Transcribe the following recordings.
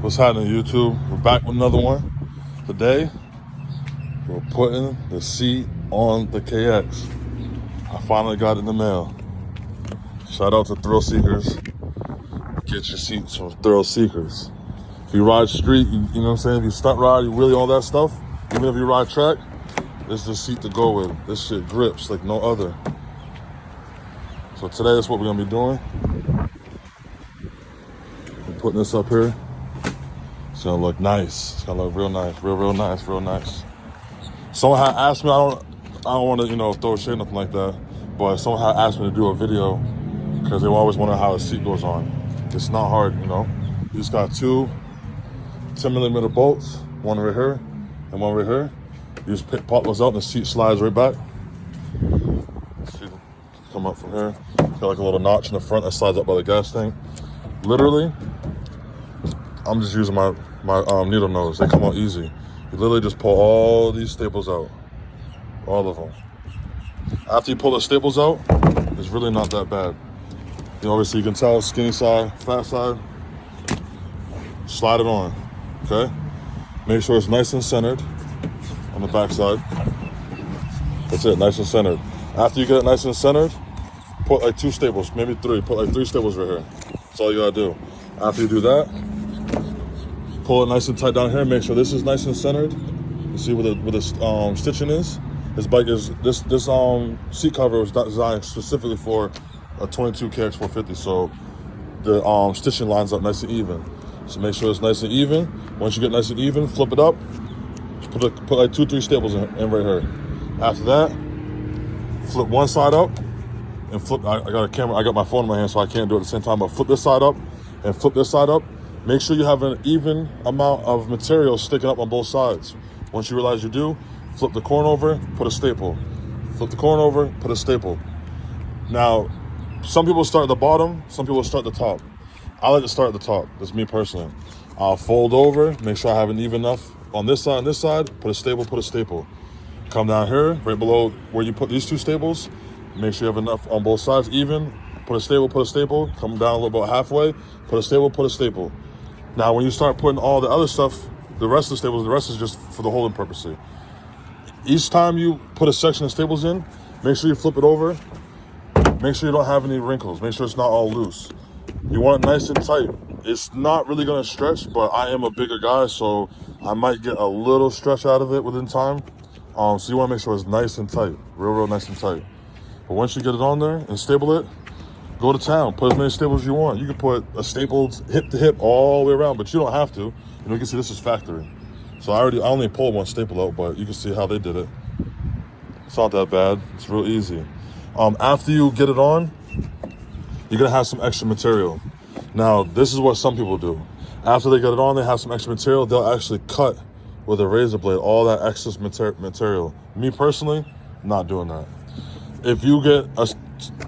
What's happening, YouTube? We're back with another one. Today, we're putting the seat on the KX. I finally got it in the mail. Shout out to Thrill Seekers. Get your seats from Thrill Seekers. If you ride street, you know what I'm saying? If you stunt ride, you really all that stuff. Even if you ride track, this is the seat to go with. This shit grips like no other. So today, that's what we're gonna be doing. I'm putting this up here. It's gonna look nice. It's gonna look real nice, real nice. Someone had asked me, I don't want to, throw shade or nothing like that, but someone had asked me to do a video because they always wonder how the seat goes on. It's not hard, You just got two 10mm bolts, one right here and one right here. You just pop those out and the seat slides right back. See, come up from here. It's got like a little notch in the front that slides up by the gas tank. Literally, I'm just using my needle nose. They come out easy. You literally just pull all these staples out. All of them. After you pull the staples out, it's really not that bad. Obviously you can tell skinny side, fat side. Slide it on, okay? Make sure it's nice and centered on the back side. That's it, nice and centered. After you get it nice and centered, put like two staples, maybe three. Put like three staples right here. That's all you gotta do. After you do that, pull it nice and tight down here. Make sure this is nice and centered. You see where the stitching is? This bike is this seat cover was designed specifically for a 22 KX 450, so the stitching lines up nice and even. So make sure it's nice and even. Once you get nice and even, flip it up. Put like 2-3 staples in right here. After that, flip one side up and flip. I got a camera. I got my phone in my hand, so I can't do it at the same time. But flip this side up and flip this side up. Make sure you have an even amount of material sticking up on both sides. Once you realize you do, flip the corn over, put a staple. Flip the corn over, put a staple. Now, some people start at the bottom, some people start at the top. I like to start at the top. That's me personally. I'll fold over, make sure I have an even enough on this side and this side, put a staple. Come down here, right below where you put these two staples, make sure you have enough on both sides, even. Put a staple, come down a little bit halfway, put a staple. Now, when you start putting all the other stuff, the rest of the staples, the rest is just for the holding purpose. Each time you put a section of staples in, make sure you flip it over. Make sure you don't have any wrinkles. Make sure it's not all loose. You want it nice and tight. It's not really gonna stretch, but I am a bigger guy, so I might get a little stretch out of it within time. So you wanna make sure it's nice and tight, real nice and tight. But once you get it on there and stable it, go to town, put as many staples as you want. You can put a stapled hip to hip all the way around, but you don't have to. You can see this is factory. So I only pulled one staple out, but you can see how they did it. It's not that bad, it's real easy. After you get it on, you're gonna have some extra material. Now, this is what some people do. After they get it on, they have some extra material, they'll actually cut with a razor blade all that excess material. Me personally, not doing that. If you get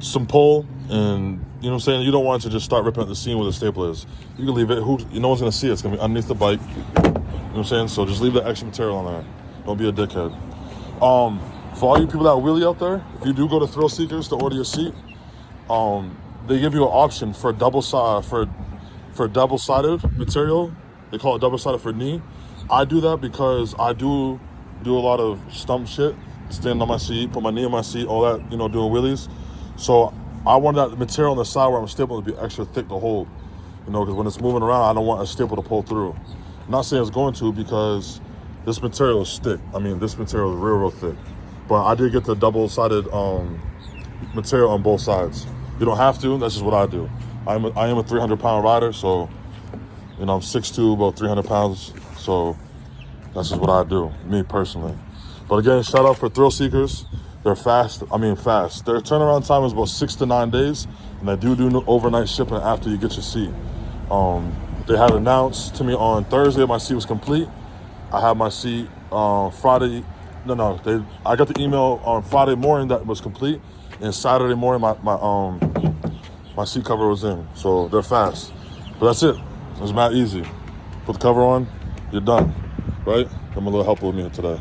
some pull and, you don't want to just start ripping at the seam where the staple is. You can leave it, no one's gonna see it. It's gonna be underneath the bike. So just leave the extra material on there. Don't be a dickhead. For all you people that wheelie out there, if you do go to Thrill Seekers to order your seat, they give you an option for double-sided material. They call it double-sided for knee. I do that because I do a lot of stump shit, stand on my seat, put my knee on my seat, all that, doing wheelies. So I want that material on the side where I'm stapling to be extra thick to hold, because when it's moving around, I don't want a staple to pull through. I'm not saying it's going to, because this material is thick. This material is real thick. But I did get the double-sided material on both sides. You don't have to, that's just what I do. I am a 300-pound rider, so, I'm 6'2", about 300 pounds, so that's just what I do, me personally. But again, shout out for Thrill Seekers. They're fast. Their turnaround time is about 6 to 9 days, and they do overnight shipping after you get your seat. They had announced to me on Thursday my seat was complete. I had my seat Friday. I got the email on Friday morning that it was complete, and Saturday morning my seat cover was in. So they're fast. But that's it. It's not easy. Put the cover on, you're done, right? I'm a little help with me today.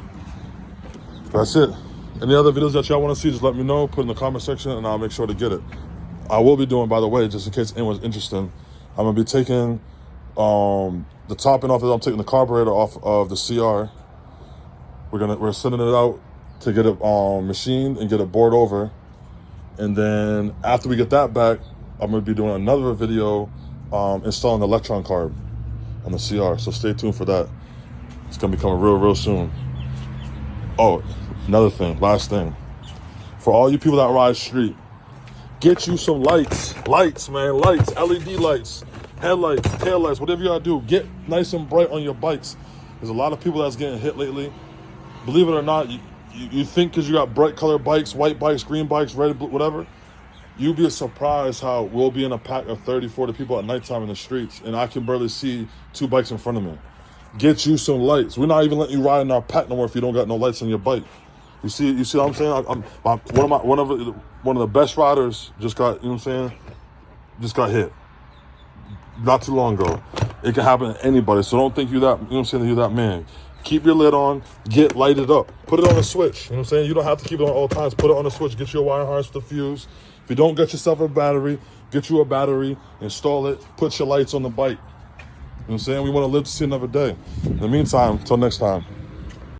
But that's it. Any other videos that y'all want to see, just let me know. Put in the comment section, and I'll make sure to get it. I will be doing, by the way, just in case anyone's interested, I'm gonna be taking The topping off is I'm taking the carburetor off of the CR. We're sending it out to get it machined and get it bored over. And then after we get that back, I'm gonna be doing another video installing the Electron carb on the CR. So stay tuned for that. It's gonna be coming real soon. Oh, another thing, last thing. For all you people that ride street, get you some lights. Lights, man, lights, LED lights, headlights, taillights, whatever you gotta do. Get nice and bright on your bikes. There's a lot of people that's getting hit lately. Believe it or not, you think because you got bright colored bikes, white bikes, green bikes, red, blue, whatever, you'd be surprised how we'll be in a pack of 30, 40 people at nighttime in the streets, and I can barely see 2 bikes in front of me. Get you some lights. We're not even letting you ride in our pack no more if you don't got no lights on your bike. You see what I'm saying? One of the best riders just got, you know what I'm saying? Just got hit. Not too long ago. It can happen to anybody, so don't think you that, you know what I'm saying, you're that man. Keep your lid on, get lighted up. Put it on a switch, you know what I'm saying? You don't have to keep it on all times. Put it on a switch, get you a wire harness with a fuse. If you don't get yourself a battery, get you a battery, install it, put your lights on the bike. You know what I'm saying? We want to live to see another day. In the meantime, till next time.